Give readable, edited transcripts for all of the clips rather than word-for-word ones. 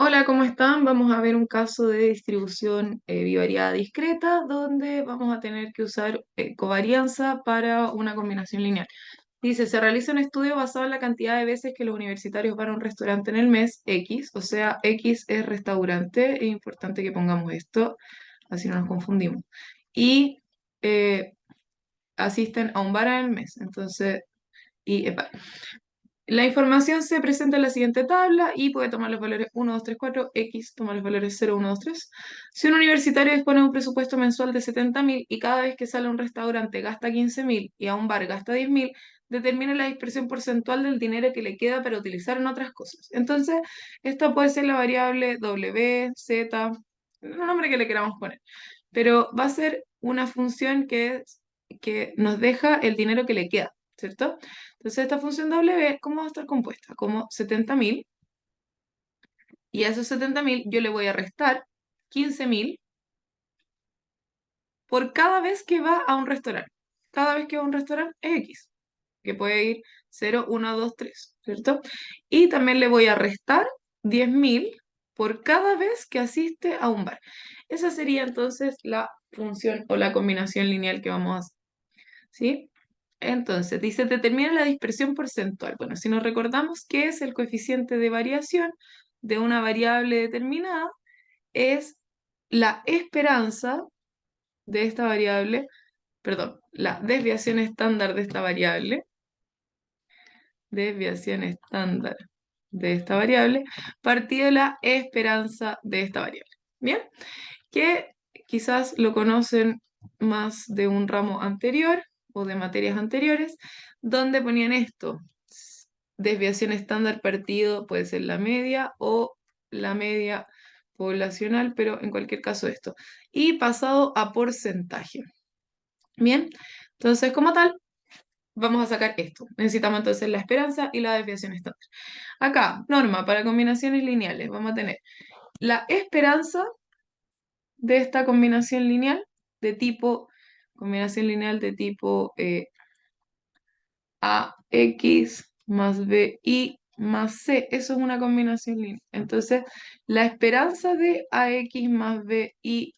Hola, ¿cómo están? Vamos a ver un caso de distribución bivariada discreta donde vamos a tener que usar covarianza para una combinación lineal. Dice, se realiza un estudio basado en la cantidad de veces que los universitarios van a un restaurante en el mes X, o sea, X es restaurante, es importante que pongamos esto, así no nos confundimos. Y eh, asisten a un bar en el mes, entonces, la información se presenta en la siguiente tabla y puede tomar los valores 1, 2, 3, 4, X toma los valores 0, 1, 2, 3. Si un universitario dispone de un presupuesto mensual de 70.000 y cada vez que sale a un restaurante gasta 15.000 y a un bar gasta 10.000, determine la dispersión porcentual del dinero que le queda para utilizar en otras cosas. Entonces, esta puede ser la variable W, Z, el nombre que le queramos poner, pero va a ser una función que nos deja el dinero que le queda, ¿cierto? Entonces esta función W, ¿cómo va a estar compuesta? Como 70.000, y a esos 70.000 yo le voy a restar 15.000 por cada vez que va a un restaurante. Cada vez que va a un restaurante es X, que puede ir 0, 1, 2, 3, ¿cierto? Y también le voy a restar 10.000 por cada vez que asiste a un bar. Esa sería entonces la función o la combinación lineal que vamos a hacer, ¿sí? Entonces, dice, determina la dispersión porcentual. Bueno, si nos recordamos qué es el coeficiente de variación de una variable determinada, es la esperanza de esta variable, perdón, la desviación estándar de esta variable, desviación estándar de esta variable, partida de la esperanza de esta variable. Bien, que quizás lo conocen más de un ramo anterior o de materias anteriores, donde ponían esto. Desviación estándar partido puede ser la media o la media poblacional, pero en cualquier caso esto. Y pasado a porcentaje. Bien, entonces como tal, vamos a sacar esto. Necesitamos entonces la esperanza y la desviación estándar. Acá, norma para combinaciones lineales. Vamos a tener la esperanza de esta combinación lineal combinación lineal de tipo AX más BY más C. Eso es una combinación lineal. Entonces, la esperanza de AX más BY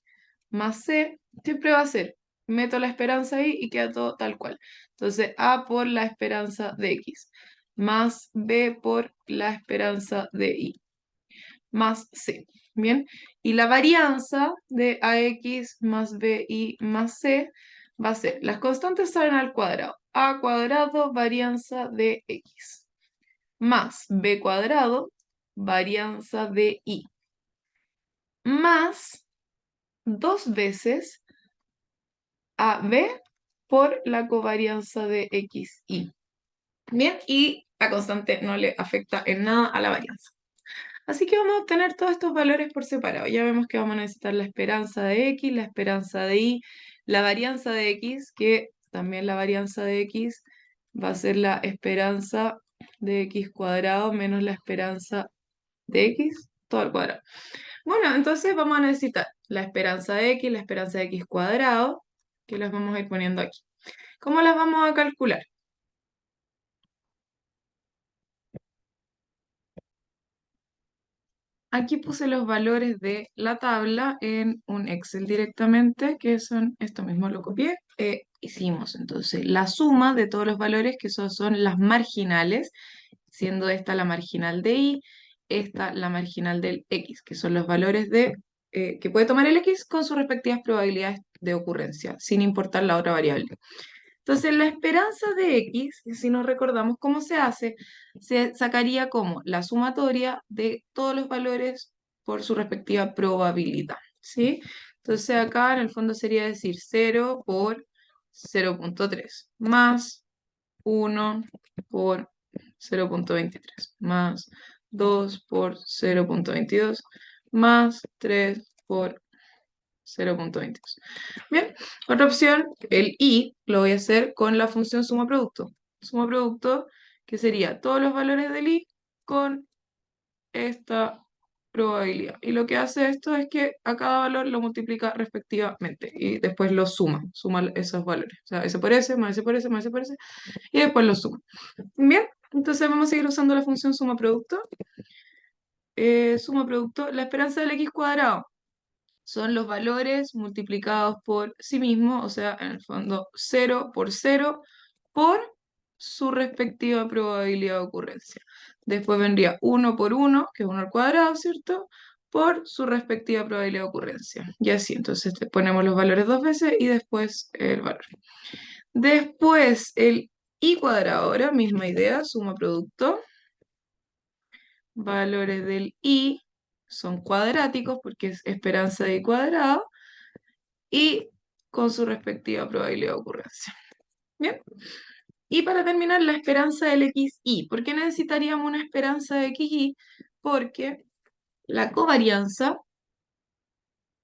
más C siempre va a ser, meto la esperanza ahí y queda todo tal cual. Entonces, A por la esperanza de X más B por la esperanza de Y más C. Bien, y la varianza de AX más BY más C va a ser, las constantes salen al cuadrado, A cuadrado varianza de X, más B cuadrado varianza de Y, más dos veces AB por la covarianza de XY. Bien, y la constante no le afecta en nada a la varianza. Así que vamos a obtener todos estos valores por separado. Ya vemos que vamos a necesitar la esperanza de X, la esperanza de Y, la varianza de X, que también la varianza de X va a ser la esperanza de X cuadrado menos la esperanza de X, todo al cuadrado. Bueno, entonces vamos a necesitar la esperanza de X, la esperanza de X cuadrado, que las vamos a ir poniendo aquí. ¿Cómo las vamos a calcular? Aquí puse los valores de la tabla en un Excel directamente, que son esto mismo, lo copié. Hicimos entonces la suma de todos los valores, que son las marginales, siendo esta la marginal de Y, esta la marginal del X, que son los valores que puede tomar el X con sus respectivas probabilidades de ocurrencia, sin importar la otra variable. Entonces, la esperanza de X, si nos recordamos cómo se hace, se sacaría como la sumatoria de todos los valores por su respectiva probabilidad, ¿sí? Entonces, acá en el fondo sería decir 0 por 0,3 más 1 por 0,23 más 2 por 0,22 más 3 por 0,22. Bien, otra opción, el y, lo voy a hacer con la función suma producto. Suma producto, que sería todos los valores del y con esta probabilidad. Y lo que hace esto es que a cada valor lo multiplica respectivamente y después lo suma esos valores. O sea, ese por ese, más ese por ese, más ese por ese, y después lo suma. Bien, entonces vamos a seguir usando la función suma producto. suma producto, la esperanza del x cuadrado son los valores multiplicados por sí mismos, o sea, en el fondo 0 por su respectiva probabilidad de ocurrencia. Después vendría 1 por 1, que es 1 al cuadrado, ¿cierto? Por su respectiva probabilidad de ocurrencia. Y así, entonces ponemos los valores dos veces y después el valor. Después el y cuadrado, ahora misma idea, suma producto. Valores del y son cuadráticos porque es esperanza de y cuadrado y con su respectiva probabilidad de ocurrencia. Bien. Y para terminar, la esperanza del xy. ¿Por qué necesitaríamos una esperanza de xy? Porque la covarianza,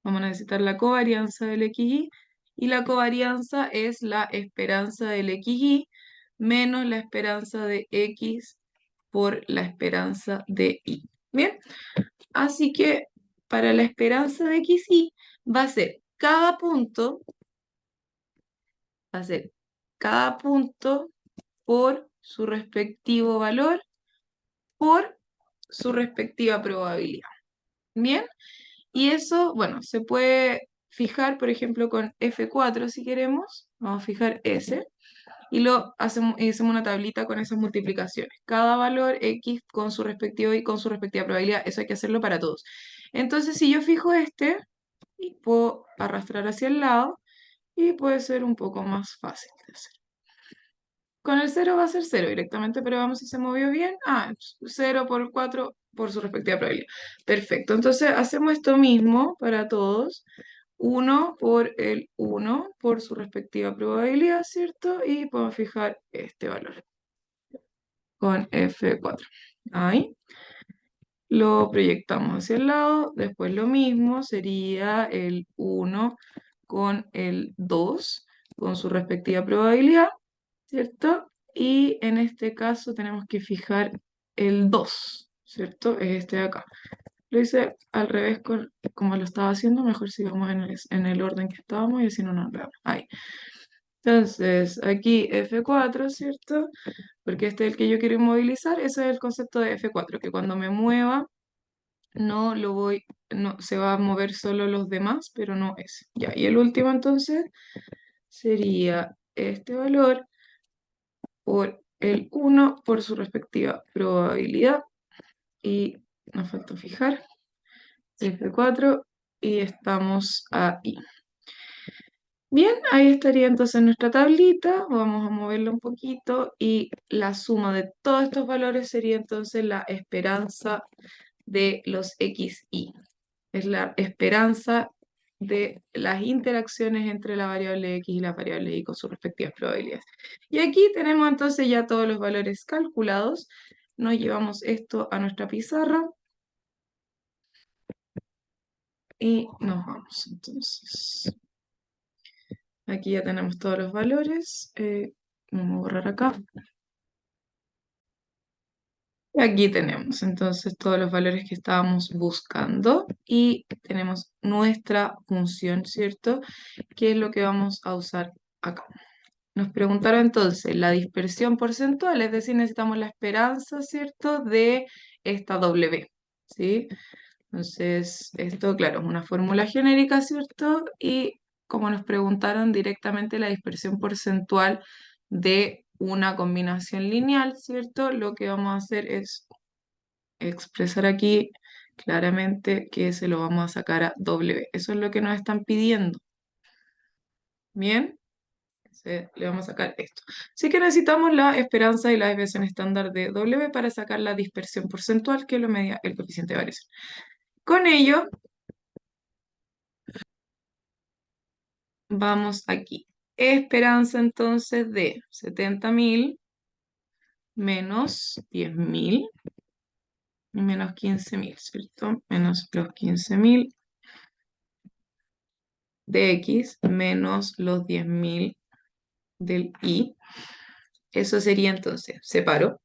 vamos a necesitar la covarianza del xy, y la covarianza es la esperanza del xy menos la esperanza de x por la esperanza de y. Bien, así que para la esperanza de xy va a ser va a ser cada punto por su respectivo valor por su respectiva probabilidad. Bien, y eso, bueno, se puede fijar, por ejemplo, con F4 si queremos. Vamos a fijar S y hacemos una tablita con esas multiplicaciones. Cada valor X con su respectivo y con su respectiva probabilidad. Eso hay que hacerlo para todos. Entonces, si yo fijo este, y puedo arrastrar hacia el lado y puede ser un poco más fácil de hacer. Con el 0 va a ser 0 directamente, pero vamos si se movió bien. 0 por 4 por su respectiva probabilidad. Perfecto, entonces hacemos esto mismo para todos. 1 por el 1 por su respectiva probabilidad, ¿cierto? Y podemos fijar este valor con F4. Ahí. Lo proyectamos hacia el lado. Después lo mismo sería el 1 con el 2 con su respectiva probabilidad, ¿cierto? Y en este caso tenemos que fijar el 2, ¿cierto? Es este de acá. Lo hice al revés como lo estaba haciendo, mejor sigamos en el orden que estábamos y así no nos enredamos. Ahí. Entonces, aquí F4, ¿cierto? Porque este es el que yo quiero inmovilizar, ese es el concepto de F4, que cuando me mueva no, se va a mover solo los demás, pero no ese. Ya, y el último entonces sería este valor por el 1 por su respectiva probabilidad. Y nos falta fijar F4 y estamos ahí. Bien, ahí estaría entonces nuestra tablita. Vamos a moverla un poquito y la suma de todos estos valores sería entonces la esperanza de los XY. Es la esperanza de las interacciones entre la variable X y la variable Y con sus respectivas probabilidades. Y aquí tenemos entonces ya todos los valores calculados. Nos llevamos esto a nuestra pizarra y nos vamos. Entonces, aquí ya tenemos todos los valores. Vamos a borrar acá. Y aquí tenemos entonces todos los valores que estábamos buscando y tenemos nuestra función, ¿cierto? ¿Qué es lo que vamos a usar acá? Nos preguntaron entonces la dispersión porcentual, es decir, necesitamos la esperanza, ¿cierto?, de esta W, ¿sí? Entonces, esto, claro, es una fórmula genérica, ¿cierto? Y como nos preguntaron directamente la dispersión porcentual de una combinación lineal, ¿cierto? Lo que vamos a hacer es expresar aquí claramente que se lo vamos a sacar a W. Eso es lo que nos están pidiendo. ¿Bien? Le vamos a sacar esto. Así que necesitamos la esperanza y la desviación estándar de W para sacar la dispersión porcentual que lo media el coeficiente de variación. Con ello, vamos aquí. Esperanza entonces de 70.000 menos 10.000 y menos 15.000, ¿cierto? Menos los 15.000 de X menos los 10.000 del Y. Eso sería entonces, separo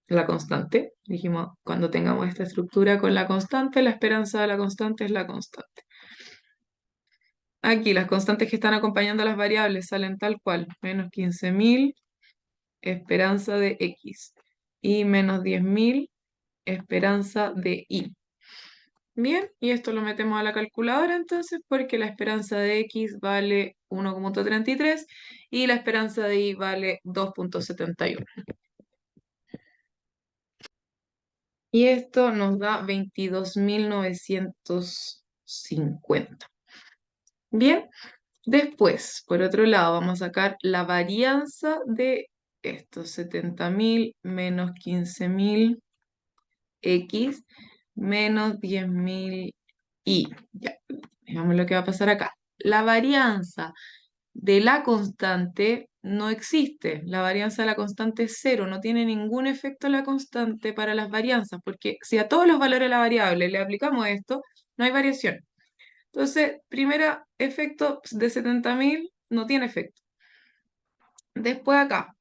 la constante. Dijimos, cuando tengamos esta estructura con la constante, la esperanza de la constante es la constante. Aquí las constantes que están acompañando a las variables salen tal cual, menos 15.000, esperanza de X, y menos 10.000, esperanza de Y. Bien, y esto lo metemos a la calculadora entonces porque la esperanza de X vale 1,33 y la esperanza de Y vale 2,71. Y esto nos da 22.950. Bien, después, por otro lado, vamos a sacar la varianza de estos 70.000 menos 15.000 X menos 10.000 Y. Ya, veamos lo que va a pasar acá. La varianza de la constante no existe. La varianza de la constante es cero. No tiene ningún efecto la constante para las varianzas, porque si a todos los valores de la variable le aplicamos esto, no hay variación. Entonces, primera efecto de 70.000 no tiene efecto. Después acá,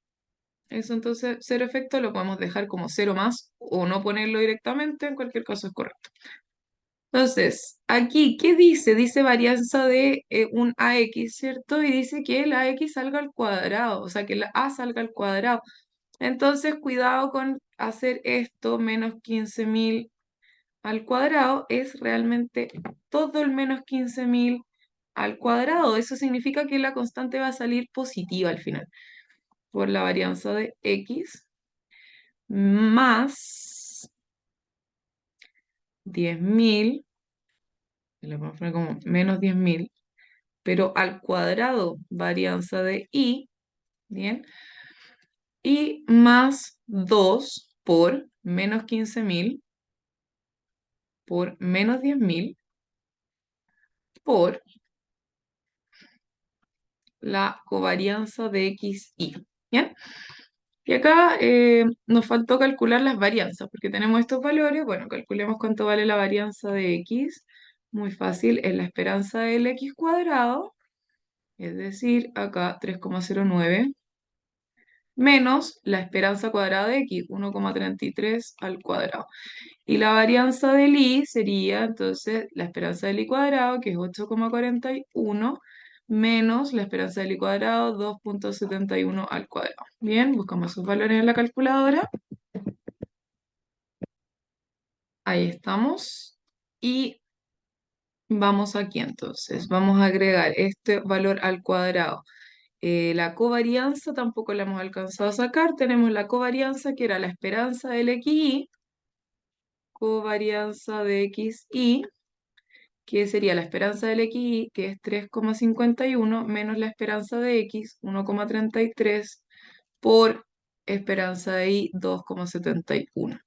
eso entonces cero efecto lo podemos dejar como cero más o no ponerlo directamente, en cualquier caso es correcto. Entonces, aquí, ¿qué dice? Dice varianza de un AX, ¿cierto? Y dice que el AX salga al cuadrado, o sea, que la A salga al cuadrado. Entonces, cuidado con hacer esto, menos 15.000 al cuadrado, es realmente todo el menos 15.000 al cuadrado. Eso significa que la constante va a salir positiva al final, por la varianza de X más 10.000, le vamos a poner como menos 10.000, pero al cuadrado varianza de y, ¿bien? Y más 2 por menos 15.000 por menos 10.000 por la covarianza de x, y. ¿Bien? Y acá nos faltó calcular las varianzas, porque tenemos estos valores. Bueno, calculemos cuánto vale la varianza de x. Muy fácil, es la esperanza del x cuadrado, es decir, acá 3,09 menos la esperanza cuadrada de x, 1,33 al cuadrado. Y la varianza del y sería entonces la esperanza del y cuadrado, que es 8,41, menos la esperanza del y cuadrado, 2,71 al cuadrado. Bien, buscamos sus valores en la calculadora. Ahí estamos. Y vamos aquí entonces. Vamos a agregar este valor al cuadrado. La covarianza tampoco la hemos alcanzado a sacar. Tenemos la covarianza que era la esperanza del xy, covarianza de xy, que sería la esperanza del xy, que es 3,51, menos la esperanza de x, 1,33, por esperanza de y, 2,71.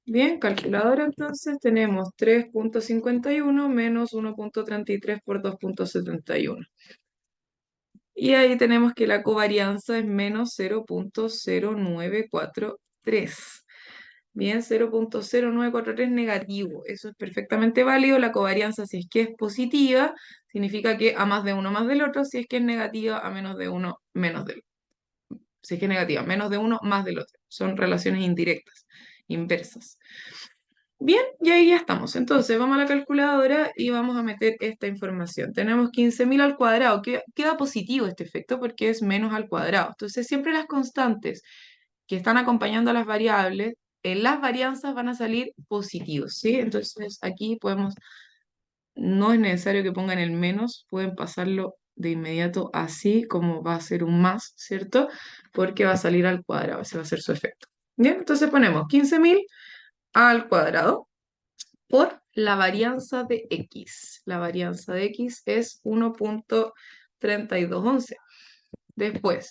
Bien, calculadora entonces tenemos 3,51 menos 1,33 por 2,71. Y ahí tenemos que la covarianza es menos 0,0943. Bien, 0,0943 negativo. Eso es perfectamente válido. La covarianza, si es que es positiva, significa que a más de uno más del otro. Si es que es negativa, a menos de uno menos del otro. Si es que es negativa, menos de uno más del otro. Son relaciones indirectas, inversas. Bien, y ahí ya estamos. Entonces, vamos a la calculadora y vamos a meter esta información. Tenemos 15.000 al cuadrado. Queda positivo este efecto porque es menos al cuadrado. Entonces, siempre las constantes que están acompañando a las variables, en las varianzas van a salir positivos, ¿sí? Entonces, aquí podemos, no es necesario que pongan el menos, pueden pasarlo de inmediato así como va a ser un más, ¿cierto? Porque va a salir al cuadrado, ese va a ser su efecto. Bien, entonces ponemos 15.000 al cuadrado por la varianza de x. La varianza de x es 1,3211. Después,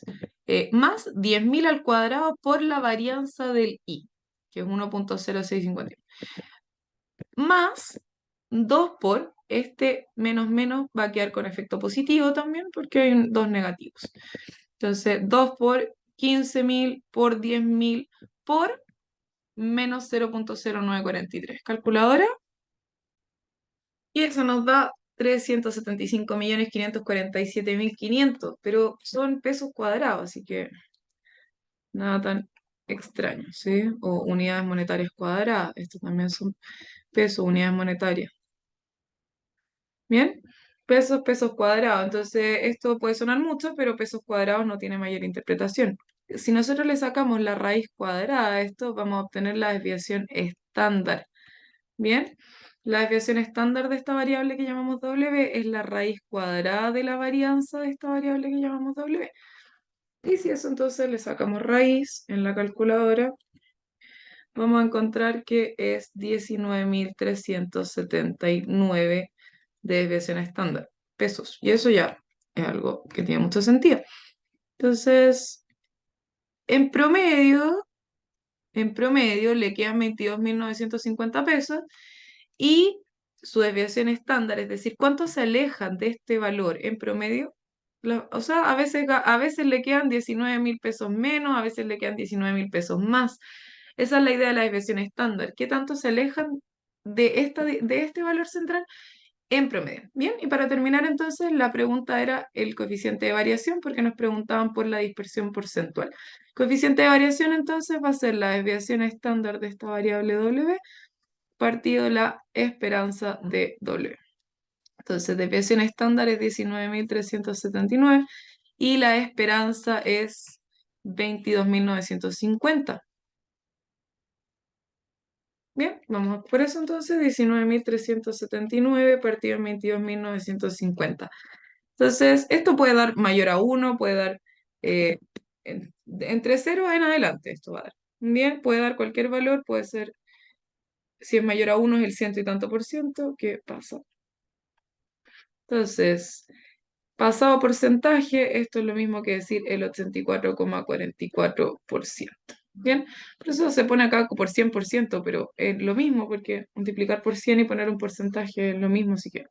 más 10.000 al cuadrado por la varianza del y, que es 1,0651. Más 2 por este menos menos va a quedar con efecto positivo también porque hay dos negativos. Entonces, 2 por 15.000 por 10.000 por menos 0,0943. Calculadora. Y eso nos da 375.547.500, pero son pesos cuadrados, así que nada tan extraño, ¿sí? O unidades monetarias cuadradas, estos también son pesos, unidades monetarias. ¿Bien? Pesos, pesos cuadrados. Entonces, esto puede sonar mucho, pero pesos cuadrados no tiene mayor interpretación. Si nosotros le sacamos la raíz cuadrada a esto, vamos a obtener la desviación estándar. ¿Bien? La desviación estándar de esta variable que llamamos W es la raíz cuadrada de la varianza de esta variable que llamamos W. Y si eso entonces le sacamos raíz en la calculadora, vamos a encontrar que es 19.379 de desviación estándar, pesos. Y eso ya es algo que tiene mucho sentido. Entonces, en promedio, en promedio le quedan 22.950 pesos y su desviación estándar, es decir, cuánto se alejan de este valor en promedio. O sea, a veces le quedan 19.000 pesos menos, a veces le quedan 19.000 pesos más. Esa es la idea de la desviación estándar. ¿Qué tanto se alejan de este valor central en promedio? Bien, y para terminar entonces, la pregunta era el coeficiente de variación, porque nos preguntaban por la dispersión porcentual. Coeficiente de variación entonces va a ser la desviación estándar de esta variable W partido la esperanza de W. Entonces, desviación estándar es 19.379 y la esperanza es 22.950. Bien, vamos por eso entonces, 19.379 partido en 22.950. Entonces, esto puede dar mayor a 1, puede dar entre 0 en adelante, esto va a dar. Bien, puede dar cualquier valor, puede ser, si es mayor a 1 es el ciento y tanto por ciento, ¿qué pasa? Entonces, pasado a porcentaje, esto es lo mismo que decir el 84,44%. Bien, por eso se pone acá por 100%, pero es lo mismo porque multiplicar por 100 y poner un porcentaje es lo mismo, así que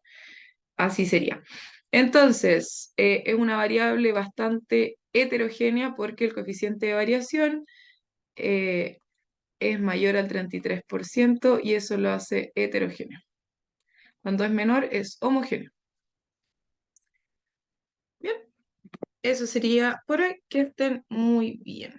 así sería. Entonces, es una variable bastante heterogénea porque el coeficiente de variación eh, es mayor al 33% y eso lo hace heterogéneo. Cuando es menor es homogéneo. Bien, eso sería por hoy. Que estén muy bien.